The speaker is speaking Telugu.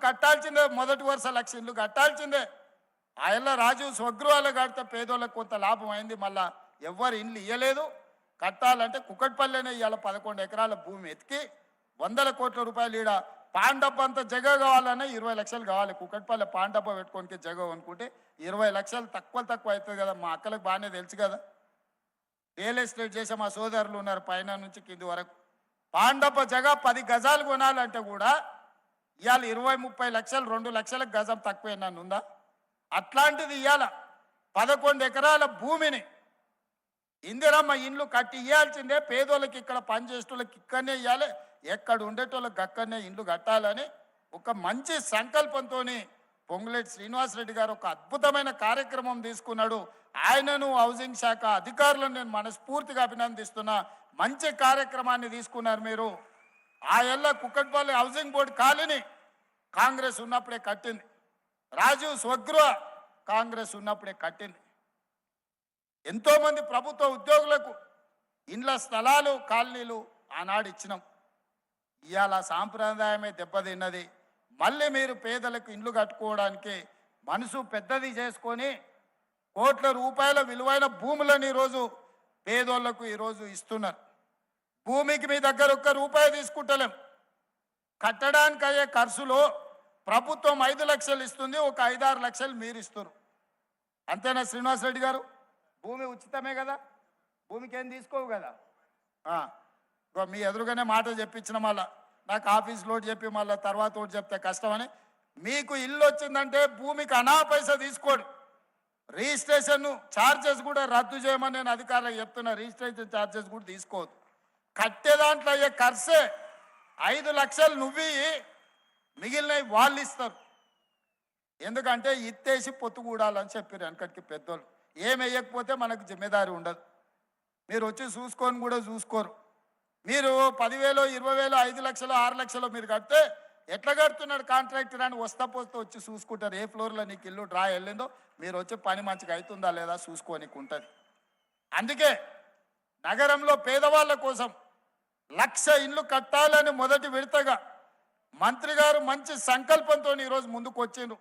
కట్టాల్సిందే, మొదటి వరుస లక్ష ఇల్లు కట్టాల్సిందే. ఆయన రాజీవ్ స్వగృహాలు కడితే పేదోళ్ళకు కొంత లాభం అయింది. మళ్ళా ఎవరు ఇండ్లు ఇవ్వలేదు. కట్టాలంటే కుక్కట్పల్లినే ఇవాళ 11 ఎకరాల భూమి ఎతికి 100 కోట్ల రూపాయలు ఈడ పాండబ్బ అంత జగ కావాలన్నా 20 లక్షలు కావాలి. కుక్కట్పల్లి పాండబ్బ పెట్టుకోనికి జగ అనుకుంటే 20 లక్షలు తక్కువ అవుతుంది కదా. మా అక్కలకు బాగానే తెలుసు కదా. రియల్ ఎస్టేట్ చేసే మా సోదరులు ఉన్నారు పైన నుంచి కింది వరకు. పాండబ్బ జగ 10 గజాలు కొనాలంటే కూడా ఇవాళ 20-30 లక్షలు, 2 లక్షలకు గజం తక్కువ నన్ను ఉందా? అట్లాంటిది ఇవాళ 11 ఎకరాల భూమిని ఇందిరమ్మ ఇండ్లు కట్టి ఇవ్వాల్సిందే. పేదోళ్ళకి ఇక్కడ పనిచేసేటోళ్ళకి ఇక్కడనే ఇవ్వాలి, ఎక్కడ ఉండేటోళ్ళకి అక్కడనే ఇండ్లు కట్టాలని ఒక మంచి సంకల్పంతో పొంగులేటి శ్రీనివాసరెడ్డి గారు ఒక అద్భుతమైన కార్యక్రమం తీసుకున్నాడు. ఆయనను హౌసింగ్ శాఖ అధికారులను నేను మనస్ఫూర్తిగా అభినందిస్తున్నా. మంచి కార్యక్రమాన్ని తీసుకున్నారు మీరు. ఆ ఏళ్ళ Kukatpally housing board colony Congress ఉన్నప్పుడే కట్టింది. రాజీవ్ స్వగృహ కాంగ్రెస్ ఉన్నప్పుడే కట్టింది. ఎంతోమంది ప్రభుత్వ ఉద్యోగులకు ఇండ్ల స్థలాలు, కాలనీలు ఆనాడు ఇచ్చినాం. ఇవాళ సాంప్రదాయమే దెబ్బతిన్నది. మళ్ళీ మీరు పేదలకు ఇండ్లు కట్టుకోవడానికి మనసు పెద్దది చేసుకొని కోట్ల రూపాయల విలువైన భూములను ఈరోజు పేదోళ్లకు ఈరోజు ఇస్తున్నారు. భూమికి మీ దగ్గర ఒక్క రూపాయి తీసుకుంటలేం. కట్టడానికి అయ్యే ఖర్చులో ప్రభుత్వం 5 లక్షలు ఇస్తుంది, ఒక 5-6 లక్షలు మీరు ఇస్తారు. అంతేనా శ్రీనివాసరెడ్డి గారు? భూమి ఉచితమే కదా, భూమికి ఏం తీసుకోవు కదా. మీ ఎదురుగానే మాట చెప్పించిన మళ్ళా నాకు ఆఫీస్లో చెప్పి మళ్ళీ తర్వాత ఒకటి చెప్తే కష్టమని. మీకు ఇల్లు వచ్చిందంటే భూమికి అనా పైసా తీసుకోడు. రిజిస్ట్రేషన్ ఛార్జెస్ కూడా రద్దు చేయమని నేను అధికారులకు చెప్తున్నా. రిజిస్ట్రేషన్ ఛార్జెస్ కూడా తీసుకోవద్దు. కట్టే దాంట్లో అయ్యే ఖర్చే 5 లక్షలు నువ్వు మిగిలినవి వాళ్ళు ఇస్తారు. ఎందుకంటే ఇత్తేసి పొత్తు కూడాలని చెప్పారు వెనకటికి పెద్దోళ్ళు. ఏమి వేయకపోతే మనకు జిమ్మేదారి ఉండదు. మీరు వచ్చి చూసుకొని కూడా చూసుకోరు. మీరు 10,000, 20,000, 5 లక్షలు, 6 లక్షలు మీరు కడితే ఎట్లా కడుతున్నాడు కాంట్రాక్టర్ అని వస్తా పోస్తే వచ్చి చూసుకుంటారు. ఏ ఫ్లోర్లో నీకు ఇల్లు డ్రా వెళ్ళిందో మీరు వచ్చి పని మంచిగా అవుతుందా లేదా చూసుకోనికి ఉంటుంది. అందుకే నగరంలో పేదవాళ్ళ కోసం 1,00,000 ఇండ్లు కట్టాలని మొదటి విడతగా మంత్రి గారు మంచి సంకల్పంతో ఈరోజు ముందుకు వచ్చిండ్రు.